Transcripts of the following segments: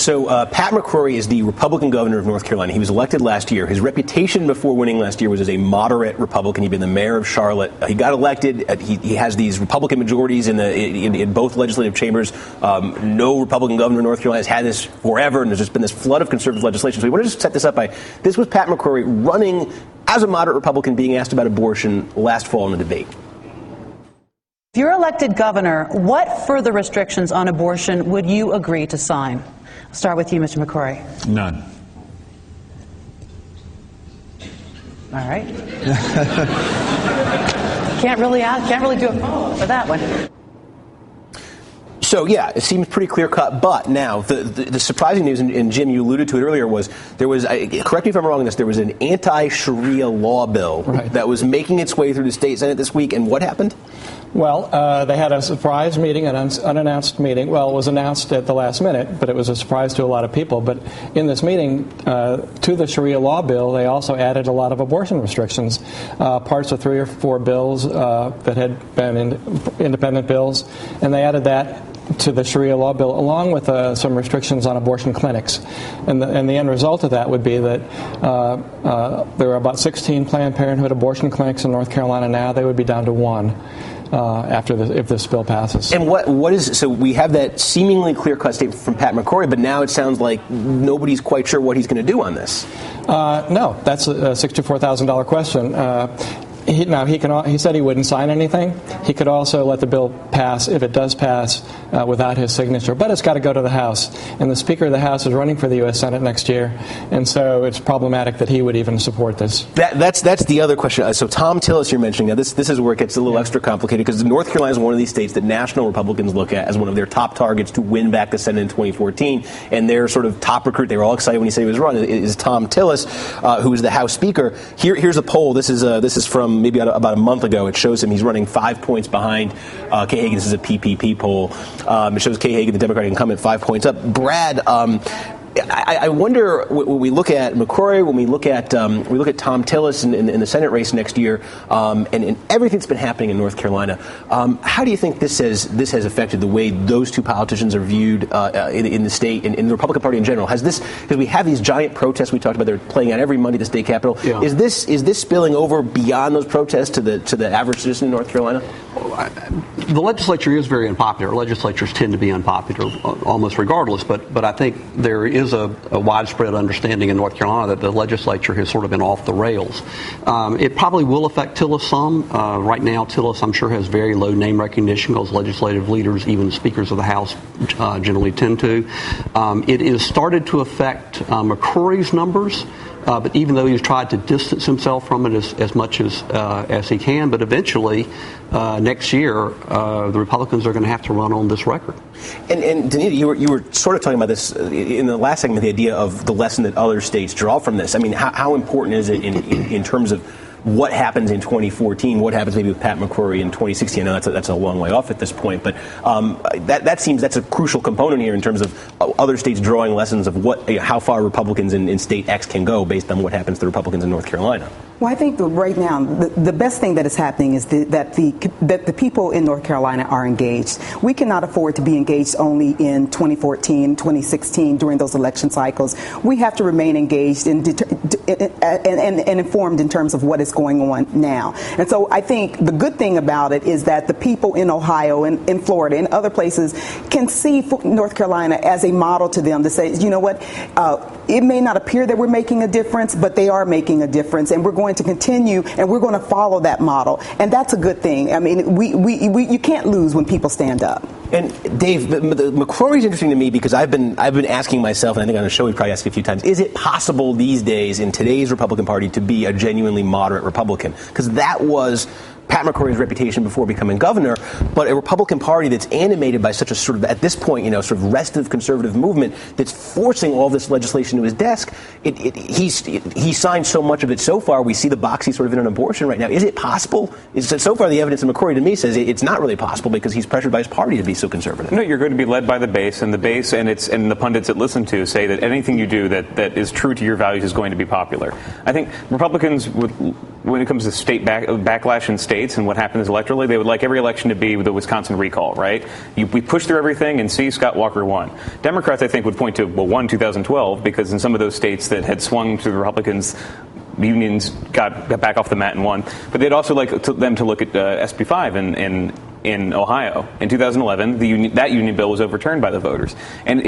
So Pat McCrory is the Republican governor of North Carolina. He was elected last year. His reputation before winning last year was as a moderate Republican. He'd been the mayor of Charlotte. He got elected. He has these Republican majorities in both legislative chambers. No Republican governor of North Carolina has had this forever, and there's just been this flood of conservative legislation. So we want to just set this up by, this was Pat McCrory running as a moderate Republican being asked about abortion last fall in a debate. If you're elected governor, what further restrictions on abortion would you agree to sign? I'll start with you, Mr. McCrory. None. All right. Can't really do a follow-up for that one. So, yeah, it seems pretty clear-cut. But now, the surprising news, and Jim, you alluded to it earlier, was there was, correct me if I'm wrong on this, there was an anti-Sharia law bill that was making its way through the state Senate this week. And what happened? Well, they had a surprise meeting, an unannounced meeting. Well, it was announced at the last minute, but it was a surprise to a lot of people. But in this meeting, to the Sharia law bill, they also added a lot of abortion restrictions, parts of 3 or 4 bills that had been independent bills, and they added that to the Sharia law bill, along with some restrictions on abortion clinics. And the end result of that would be that there are about 16 Planned Parenthood abortion clinics in North Carolina now. They would be down to 1. If this bill passes. And what is, so we have that seemingly clear-cut statement from Pat McCrory, but now it sounds like nobody's quite sure what he's going to do on this. No, that's a $64,000 question. He said he wouldn't sign anything. He could also let the bill pass, if it does pass, without his signature. But it's got to go to the House. And the Speaker of the House is running for the U.S. Senate next year. And so it's problematic that he would even support this. That's the other question. So Tom Tillis, you're mentioning, now this is where it gets a little extra complicated, because North Carolina is one of these states that national Republicans look at as one of their top targets to win back the Senate in 2014. And their sort of top recruit, they were all excited when he said he was running, is Tom Tillis, who is the House Speaker. Here's a poll. This is from maybe about a month ago. It shows him he's running 5 points behind Kay Hagan. This is a PPP poll. It shows Kay Hagan, the Democratic incumbent, 5 points up. Brad, I wonder, when we look at McCrory, when we look at Tom Tillis in the Senate race next year, and everything that's been happening in North Carolina, how do you think this has affected the way those two politicians are viewed in the state and in the Republican Party in general? Has this, because we have these giant protests we talked about, they're playing out every Monday at the state capitol. Yeah. Is this spilling over beyond those protests to the average citizen in North Carolina? The legislature is very unpopular. Legislatures tend to be unpopular almost regardless, but I think there is a widespread understanding in North Carolina that the legislature has sort of been off the rails. It probably will affect Tillis some. Right now, Tillis, I'm sure, has very low name recognition, because legislative leaders, even speakers of the House, generally tend to. It has started to affect McCrory's numbers. But even though he's tried to distance himself from it as much as he can, but eventually next year the Republicans are going to have to run on this record. And Donita, you were sort of talking about this in the last segment, the idea of the lesson that other states draw from this. I mean, how important is it in terms of what happens in 2014, what happens maybe with Pat McCrory in 2016? I know that's a long way off at this point, but that seems that's a crucial component here in terms of other states drawing lessons of how far Republicans in state X can go based on what happens to Republicans in North Carolina. Well, I think that right now the best thing that is happening is that the people in North Carolina are engaged. We cannot afford to be engaged only in 2014, 2016 during those election cycles. We have to remain engaged and informed in terms of what is going on now. And so I think the good thing about it is that the people in Ohio and in Florida and other places can see North Carolina as a model to them to say, you know what, it may not appear that we're making a difference, but they are making a difference, and we're going to continue, and we're going to follow that model, and that's a good thing. I mean, you can't lose when people stand up. And Dave, the McCrory's interesting to me because I've been asking myself, and I think on the show we probably asked it a few times, is it possible these days in today's Republican Party to be a genuinely moderate Republican? Because that was Pat McCrory's reputation before becoming governor, but a Republican Party that's animated by such a sort of, at this point, sort of restive conservative movement that's forcing all this legislation to his desk. He signed so much of it so far. We see the box he's sort of in on abortion right now. Is it possible? So far, the evidence of McCrory to me says it's not really possible because he's pressured by his party to be so conservative. No, you're going to be led by the base, and the base and the pundits that listen to say that anything you do that is true to your values is going to be popular. I think Republicans would when it comes to state backlash in states and what happens electorally, they would like every election to be the Wisconsin recall, right? We pushed through everything and see Scott Walker won. Democrats, I think, would point to, well, won 2012 because in some of those states that had swung to the Republicans, unions got back off the mat and won. But they'd also like them to look at SB 5 in Ohio. In 2011, that union bill was overturned by the voters. And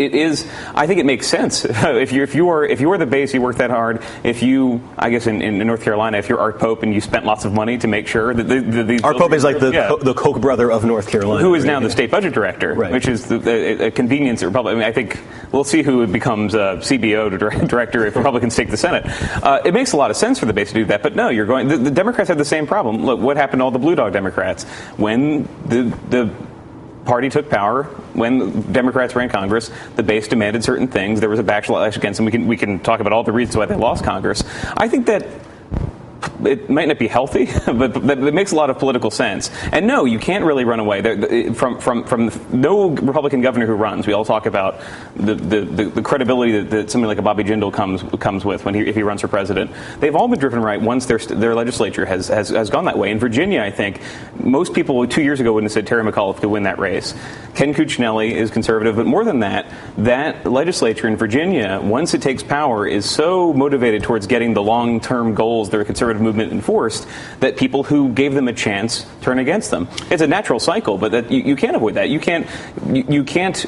I think it makes sense. if you are the base, you work that hard. If you, I guess in North Carolina, if you're Art Pope and you spent lots of money to make sure that these Art Pope is like the Koch brother of North Carolina. Who is now the state budget director, right. Which is a convenience at Republic. I mean, I think we'll see who becomes CBO director if Republicans take the Senate. It makes a lot of sense for the base to do that, but no, the Democrats have the same problem. Look, what happened to all the Blue Dog Democrats? When the party took power, when Democrats ran Congress, the base demanded certain things. There was a backlash against them. We can talk about all the reasons why they lost Congress. I think that it might not be healthy, but it makes a lot of political sense. And no, you can't really run away from no Republican governor who runs. We all talk about the credibility that somebody like a Bobby Jindal comes with if he runs for president. They've all been driven right once their legislature has gone that way. In Virginia, I think most people 2 years ago wouldn't have said Terry McAuliffe could win that race. Ken Cuccinelli is conservative, but more than that legislature in Virginia, once it takes power, is so motivated towards getting the long-term goals that are conservative movement enforced that people who gave them a chance turn against them. It's a natural cycle, but you can't avoid that. You can't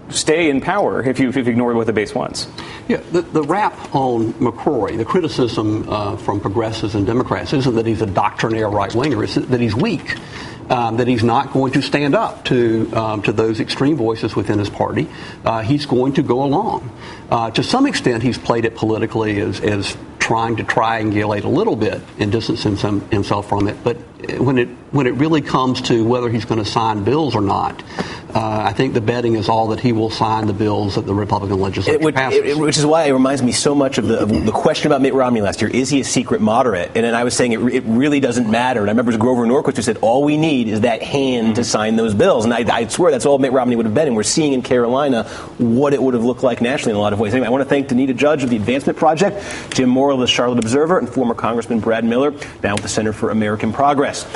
stay in power if you ignore what the base wants. Yeah, the rap on McCrory, the criticism from progressives and Democrats isn't that he's a doctrinaire right-winger, it's that he's weak. That he's not going to stand up to those extreme voices within his party. He's going to go along. To some extent, he's played it politically as trying to triangulate a little bit and distance himself from it. But when it really comes to whether he's going to sign bills or not, I think the betting is all that he will sign the bills that the Republican legislature passes. Which is why it reminds me so much of the question about Mitt Romney last year. Is he a secret moderate? And then I was saying it really doesn't matter. And I remember it was Grover Norquist who said all we need is that hand to sign those bills. And I swear that's all Mitt Romney would have been. And we're seeing in Carolina what it would have looked like nationally in a lot of ways. Anyway, I want to thank Donita Judge of the Advancement Project, Jim Morrill of the Charlotte Observer, and former Congressman Brad Miller, now with the Center for American Progress.